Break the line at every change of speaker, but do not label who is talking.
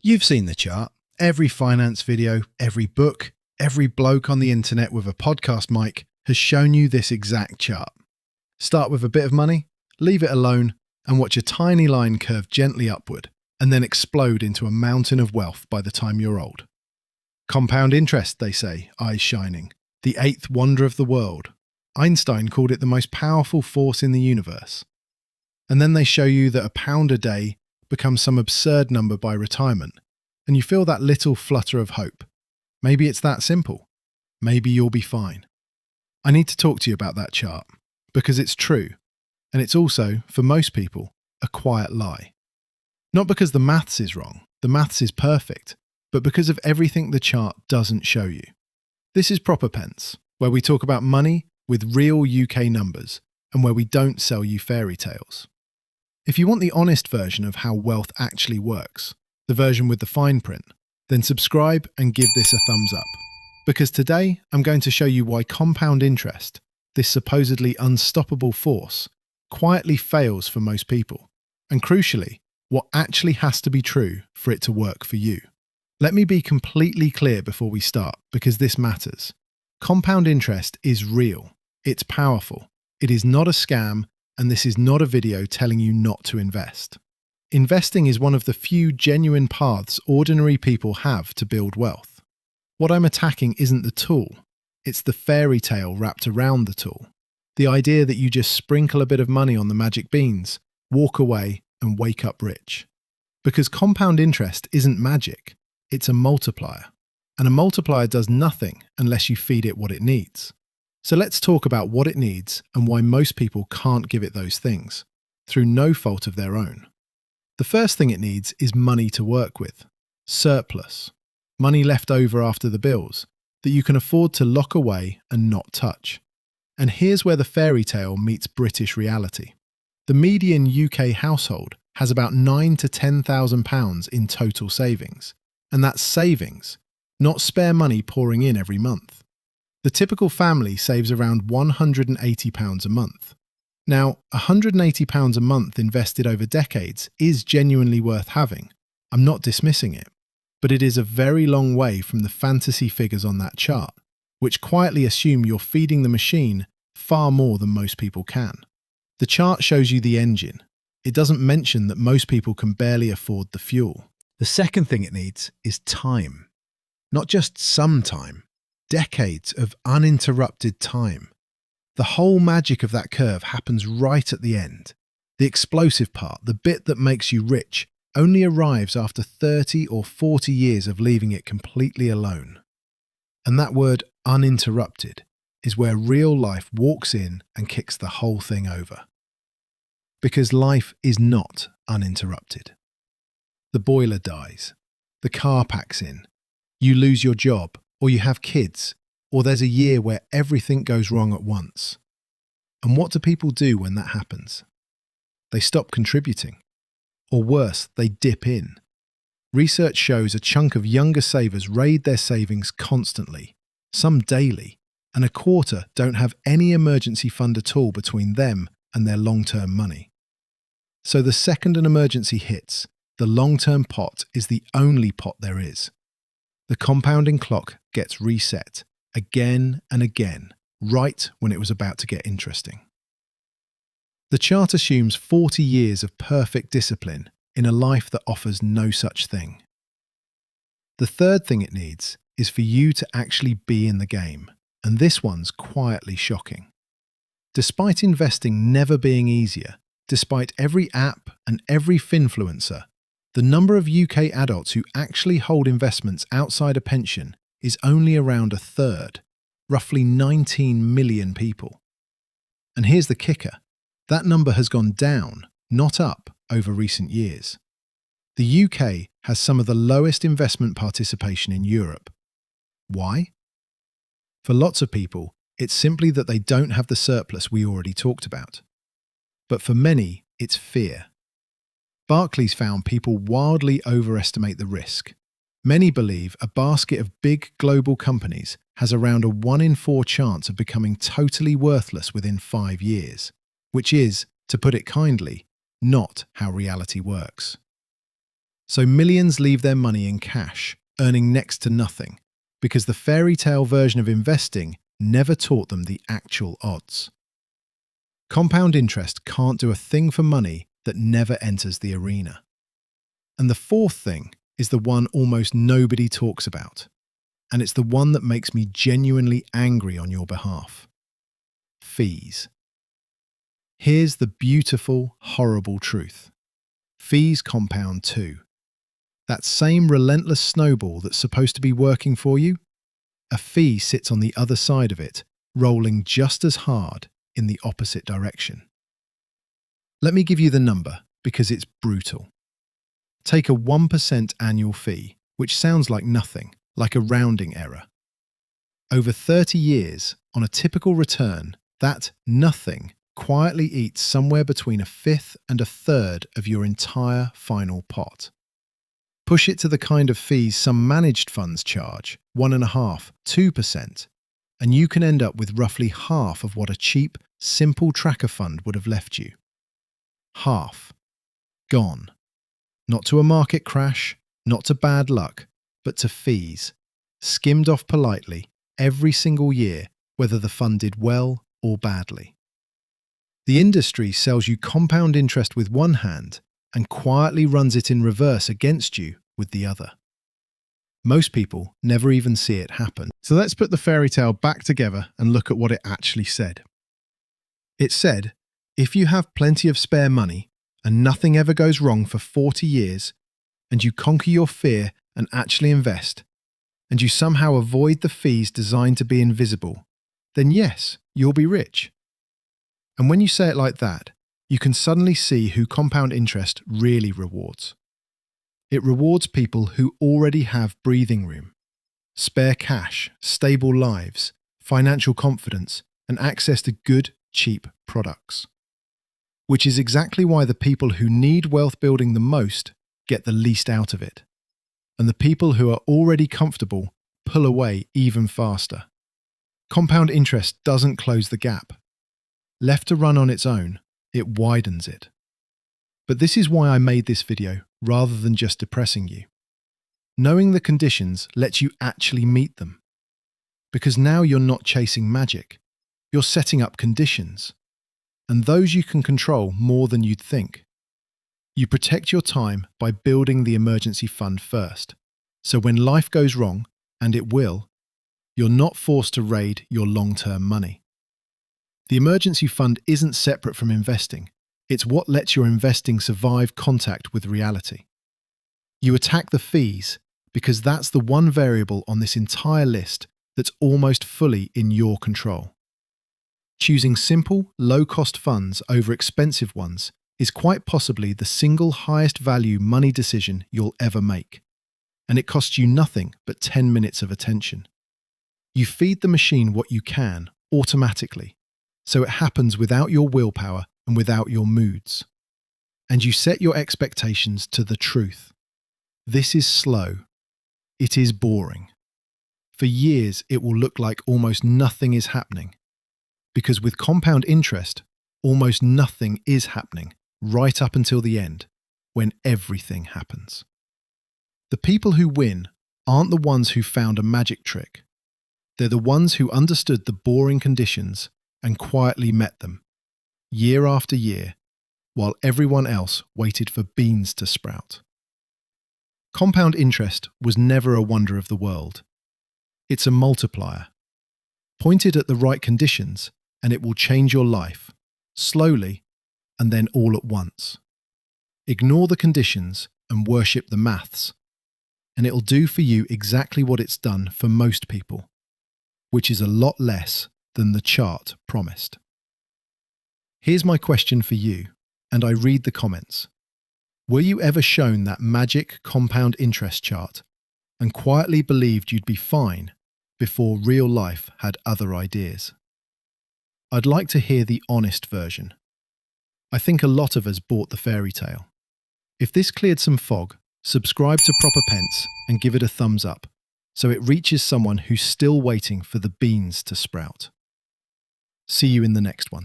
You've seen the chart. Every finance video, every book, every bloke on the internet with a podcast mic has shown you this exact chart. Start with a bit of money, leave it alone, and watch a tiny line curve gently upward, and then explode into a mountain of wealth by the time you're old. Compound interest, they say, eyes shining, the eighth wonder of the world. Einstein called it the most powerful force in the universe. And then they show you that £1 a day becomes some absurd number by retirement, and you feel that little flutter of hope. Maybe it's that simple. Maybe you'll be fine. I need to talk to you about that chart, because it's true, and it's also, for most people, a quiet lie. Not because the maths is wrong, the maths is perfect, but because of everything the chart doesn't show you. This is Proper Pence, where we talk about money with real UK numbers, and where we don't sell you fairy tales. If you want the honest version of how wealth actually works, the version with the fine print, then subscribe and give this a thumbs up. Because today, I'm going to show you why compound interest, this supposedly unstoppable force, quietly fails for most people, and crucially, what actually has to be true for it to work for you. Let me be completely clear before we start, because this matters. Compound interest is real. It's powerful. It is not a scam, and this is not a video telling you not to invest. Investing is one of the few genuine paths ordinary people have to build wealth. What I'm attacking isn't the tool. It's the fairy tale wrapped around the tool. The idea that you just sprinkle a bit of money on the magic beans, walk away, and wake up rich. Because compound interest isn't magic. It's a multiplier. And a multiplier does nothing unless you feed it what it needs. So let's talk about what it needs and why most people can't give it those things, through no fault of their own. The first thing it needs is money to work with. Surplus. Money left over after the bills, that you can afford to lock away and not touch. And here's where the fairy tale meets British reality. The median UK household has about £9,000 to £10,000 in total savings. And that's savings, not spare money pouring in every month. The typical family saves around £180 a month. Now, £180 a month invested over decades is genuinely worth having. I'm not dismissing it, but it is a very long way from the fantasy figures on that chart, which quietly assume you're feeding the machine far more than most people can. The chart shows you the engine. It doesn't mention that most people can barely afford the fuel. The second thing it needs is time. Not just some time. Decades of uninterrupted time. The whole magic of that curve happens right at the end. The explosive part, the bit that makes you rich, only arrives after 30 or 40 years of leaving it completely alone. And that word uninterrupted is where real life walks in and kicks the whole thing over. Because life is not uninterrupted. The boiler dies. The car packs in. You lose your job. Or you have kids, or there's a year where everything goes wrong at once. And what do people do when that happens? They stop contributing. Or worse, they dip in. Research shows a chunk of younger savers raid their savings constantly, some daily, and a quarter don't have any emergency fund at all between them and their long-term money. So the second an emergency hits, the long-term pot is the only pot there is. The compounding clock gets reset again and again, right when it was about to get interesting. The chart assumes 40 years of perfect discipline in a life that offers no such thing. The third thing it needs is for you to actually be in the game, and this one's quietly shocking. Despite investing never being easier, despite every app and every finfluencer, the number of UK adults who actually hold investments outside a pension is only around a third, roughly 19 million people. And here's the kicker. That number has gone down, not up, over recent years. The UK has some of the lowest investment participation in Europe. Why? For lots of people, it's simply that they don't have the surplus we already talked about. But for many, it's fear. Barclays found people wildly overestimate the risk. Many believe a basket of big global companies has around a 1 in 4 chance of becoming totally worthless within 5 years, which is, to put it kindly, not how reality works. So millions leave their money in cash, earning next to nothing, because the fairy tale version of investing never taught them the actual odds. Compound interest can't do a thing for money that never enters the arena. And the fourth thing is the one almost nobody talks about, and it's the one that makes me genuinely angry on your behalf. Fees. Here's the beautiful, horrible truth. Fees compound too. That same relentless snowball that's supposed to be working for you, a fee sits on the other side of it, rolling just as hard in the opposite direction. Let me give you the number because it's brutal. Take a 1% annual fee, which sounds like nothing, like a rounding error. Over 30 years, on a typical return, that nothing quietly eats somewhere between a fifth and a third of your entire final pot. Push it to the kind of fees some managed funds charge, 1.5%, 2%, and you can end up with roughly half of what a cheap, simple tracker fund would have left you. Half. Gone. Not to a market crash, not to bad luck, but to fees, skimmed off politely every single year, whether the fund did well or badly. The industry sells you compound interest with one hand and quietly runs it in reverse against you with the other. Most people never even see it happen. So let's put the fairy tale back together and look at what it actually said. It said, if you have plenty of spare money and nothing ever goes wrong for 40 years, and you conquer your fear and actually invest, and you somehow avoid the fees designed to be invisible, then yes, you'll be rich. And when you say it like that, you can suddenly see who compound interest really rewards. It rewards people who already have breathing room, spare cash, stable lives, financial confidence, and access to good, cheap products. Which is exactly why the people who need wealth building the most get the least out of it. And the people who are already comfortable pull away even faster. Compound interest doesn't close the gap. Left to run on its own, it widens it. But this is why I made this video rather than just depressing you. Knowing the conditions lets you actually meet them. Because now you're not chasing magic, you're setting up conditions. And those you can control more than you'd think. You protect your time by building the emergency fund first. So when life goes wrong, and it will, you're not forced to raid your long-term money. The emergency fund isn't separate from investing. It's what lets your investing survive contact with reality. You attack the fees because that's the one variable on this entire list that's almost fully in your control. Choosing simple, low-cost funds over expensive ones is quite possibly the single highest value money decision you'll ever make. And it costs you nothing but 10 minutes of attention. You feed the machine what you can, automatically, so it happens without your willpower and without your moods. And you set your expectations to the truth. This is slow. It is boring. For years, it will look like almost nothing is happening. Because with compound interest, almost nothing is happening right up until the end, when everything happens. The people who win aren't the ones who found a magic trick. They're the ones who understood the boring conditions and quietly met them, year after year, while everyone else waited for beans to sprout. Compound interest was never a wonder of the world. It's a multiplier. Pointed at the right conditions, and it will change your life, slowly, and then all at once. Ignore the conditions and worship the maths, and it'll do for you exactly what it's done for most people, which is a lot less than the chart promised. Here's my question for you, and I read the comments. Were you ever shown that magic compound interest chart and quietly believed you'd be fine before real life had other ideas? I'd like to hear the honest version. I think a lot of us bought the fairy tale. If this cleared some fog, subscribe to Proper Pence and give it a thumbs up, so it reaches someone who's still waiting for the beans to sprout. See you in the next one.